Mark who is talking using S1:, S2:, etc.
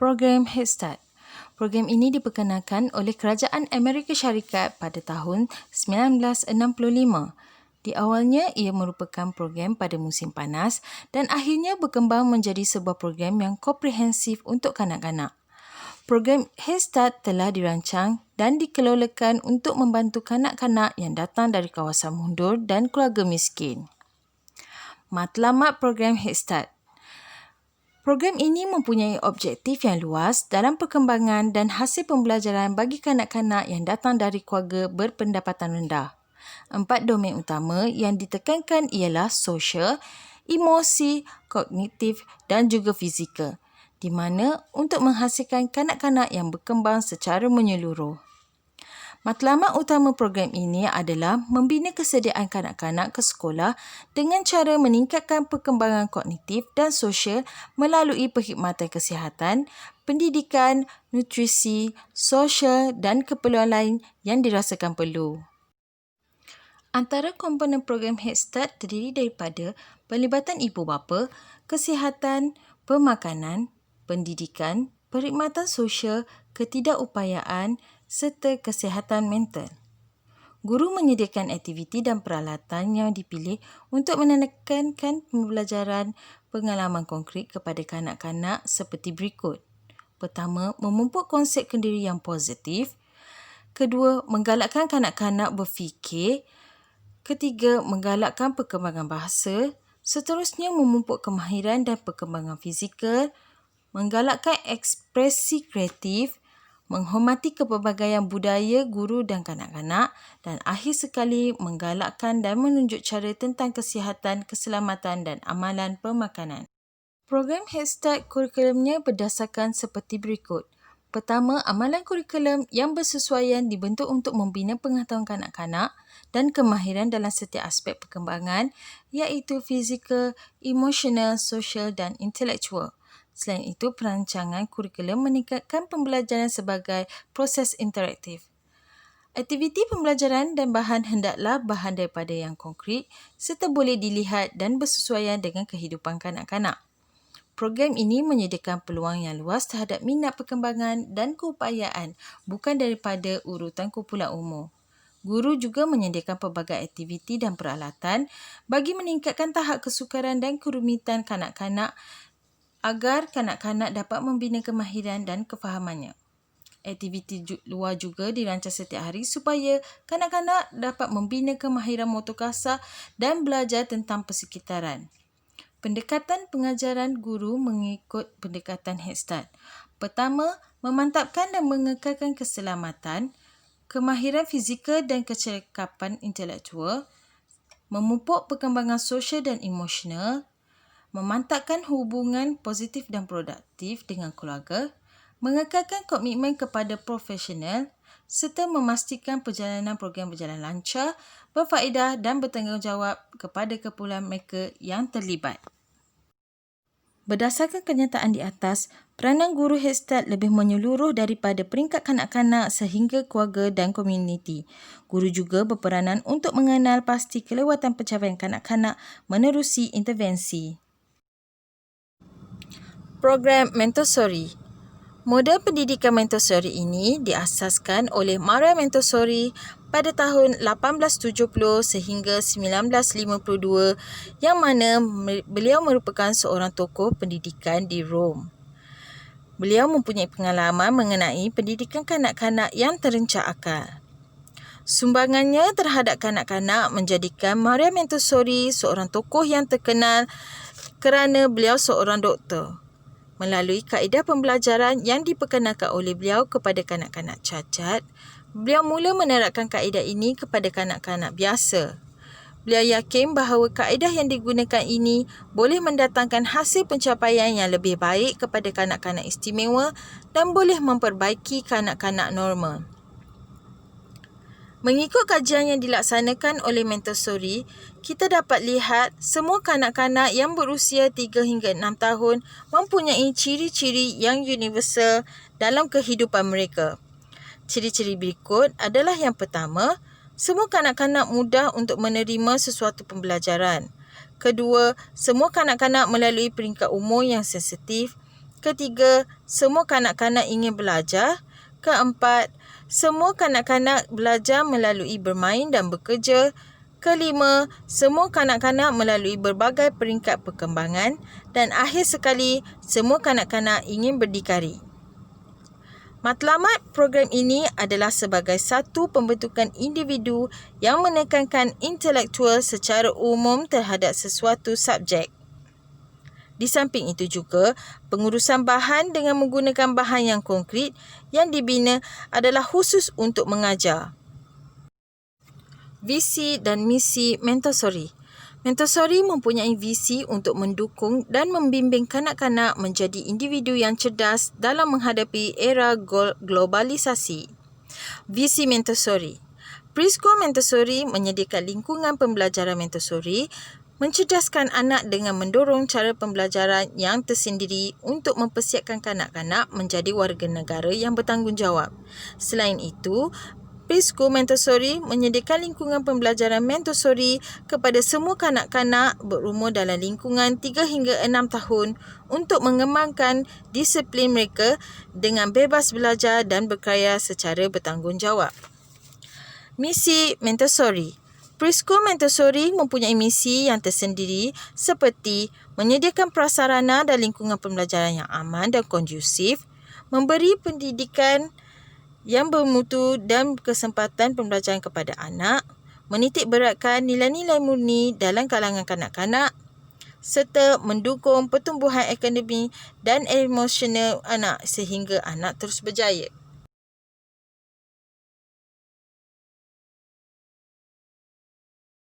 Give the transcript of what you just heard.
S1: program Head Start. Program ini diperkenalkan oleh Kerajaan Amerika Syarikat pada tahun 1965. Di awalnya, ia merupakan program pada musim panas dan akhirnya berkembang menjadi sebuah program yang komprehensif untuk kanak-kanak. Program Head Start telah dirancang dan dikelolakan untuk membantu kanak-kanak yang datang dari kawasan mundur dan keluarga miskin. Matlamat program Head Start. Program ini mempunyai objektif yang luas dalam perkembangan dan hasil pembelajaran bagi kanak-kanak yang datang dari keluarga berpendapatan rendah. 4 domain utama yang ditekankan ialah sosial, emosi, kognitif dan juga fizikal, di mana untuk menghasilkan kanak-kanak yang berkembang secara menyeluruh. Matlamat utama program ini adalah membina kesediaan kanak-kanak ke sekolah dengan cara meningkatkan perkembangan kognitif dan sosial melalui perkhidmatan kesihatan, pendidikan, nutrisi, sosial dan keperluan lain yang dirasakan perlu. Antara komponen program Head Start terdiri daripada pelibatan ibu bapa, kesihatan, pemakanan, pendidikan, perkhidmatan sosial, ketidakupayaan serta kesihatan mental. Guru menyediakan aktiviti dan peralatan yang dipilih untuk menekankan pembelajaran pengalaman konkret kepada kanak-kanak seperti berikut. Pertama, memupuk konsep kendiri yang positif. Kedua, menggalakkan kanak-kanak berfikir. Ketiga, menggalakkan perkembangan bahasa. Seterusnya, memupuk kemahiran dan perkembangan fizikal. Menggalakkan ekspresi kreatif. Menghormati kepelbagaian budaya guru dan kanak-kanak, dan akhir sekali menggalakkan dan menunjuk cara tentang kesihatan, keselamatan dan amalan pemakanan. Program Head Start kurikulumnya berdasarkan seperti berikut. Pertama, amalan kurikulum yang bersesuaian dibentuk untuk membina pengetahuan kanak-kanak dan kemahiran dalam setiap aspek perkembangan, iaitu fizikal, emosional, sosial dan intelektual. Selain itu, perancangan kurikulum meningkatkan pembelajaran sebagai proses interaktif. Aktiviti pembelajaran dan bahan hendaklah bahan daripada yang konkret serta boleh dilihat dan bersesuaian dengan kehidupan kanak-kanak. Program ini menyediakan peluang yang luas terhadap minat perkembangan dan keupayaan bukan daripada urutan kumpulan umur. Guru juga menyediakan pelbagai aktiviti dan peralatan bagi meningkatkan tahap kesukaran dan kerumitan kanak-kanak agar kanak-kanak dapat membina kemahiran dan kefahamannya. Aktiviti luar juga dirancang setiap hari supaya kanak-kanak dapat membina kemahiran motor kasar dan belajar tentang persekitaran. Pendekatan pengajaran guru mengikut pendekatan Head Start. Pertama, memantapkan dan mengekalkan keselamatan, kemahiran fizikal dan kecekapan intelektual, memupuk perkembangan sosial dan emosional, memantapkan hubungan positif dan produktif dengan keluarga, mengekalkan komitmen kepada profesional serta memastikan perjalanan program berjalan lancar, berfaedah dan bertanggungjawab kepada keperluan mereka yang terlibat. Berdasarkan kenyataan di atas, peranan guru Head Start lebih menyeluruh daripada peringkat kanak-kanak sehingga keluarga dan komuniti. Guru juga berperanan untuk mengenal pasti kelewatan pencapaian kanak-kanak menerusi intervensi. Program Montessori. Model pendidikan Montessori ini diasaskan oleh Maria Montessori pada tahun 1870 sehingga 1952 yang mana beliau merupakan seorang tokoh pendidikan di Rom. Beliau mempunyai pengalaman mengenai pendidikan kanak-kanak yang terencah akal. Sumbangannya terhadap kanak-kanak menjadikan Maria Montessori seorang tokoh yang terkenal kerana beliau seorang doktor. Melalui kaedah pembelajaran yang diperkenalkan oleh beliau kepada kanak-kanak cacat, beliau mula menerapkan kaedah ini kepada kanak-kanak biasa. Beliau yakin bahawa kaedah yang digunakan ini boleh mendatangkan hasil pencapaian yang lebih baik kepada kanak-kanak istimewa dan boleh memperbaiki kanak-kanak normal. Mengikut kajian yang dilaksanakan oleh Montessori, kita dapat lihat semua kanak-kanak yang berusia 3 hingga 6 tahun mempunyai ciri-ciri yang universal dalam kehidupan mereka. Ciri-ciri berikut adalah yang pertama, semua kanak-kanak mudah untuk menerima sesuatu pembelajaran. Kedua, semua kanak-kanak melalui peringkat umur yang sensitif. Ketiga, semua kanak-kanak ingin belajar. Keempat, semua kanak-kanak belajar melalui bermain dan bekerja. Kelima, semua kanak-kanak melalui berbagai peringkat perkembangan. Dan akhir sekali, semua kanak-kanak ingin berdikari. Matlamat program ini adalah sebagai satu pembentukan individu yang menekankan intelektual secara umum terhadap sesuatu subjek. Di samping itu juga, pengurusan bahan dengan menggunakan bahan yang konkret yang dibina adalah khusus untuk mengajar. Visi dan misi Montessori. Montessori mempunyai visi untuk mendukung dan membimbing kanak-kanak menjadi individu yang cerdas dalam menghadapi era globalisasi. Visi Montessori. Preschool Montessori menyediakan lingkungan pembelajaran Montessori, mencerdaskan anak dengan mendorong cara pembelajaran yang tersendiri untuk mempersiapkan kanak-kanak menjadi warga negara yang bertanggungjawab. Selain itu, Preschool Montessori menyediakan lingkungan pembelajaran Montessori kepada semua kanak-kanak berumur dalam lingkungan 3 hingga 6 tahun untuk mengembangkan disiplin mereka dengan bebas belajar dan berkarya secara bertanggungjawab. Misi Montessori. Preschool Montessori mempunyai misi yang tersendiri seperti menyediakan prasarana dan lingkungan pembelajaran yang aman dan kondusif, memberi pendidikan yang bermutu dan kesempatan pembelajaran kepada anak, menitik beratkan nilai-nilai murni dalam kalangan kanak-kanak, serta mendukung pertumbuhan akademik dan emosional anak sehingga anak terus berjaya.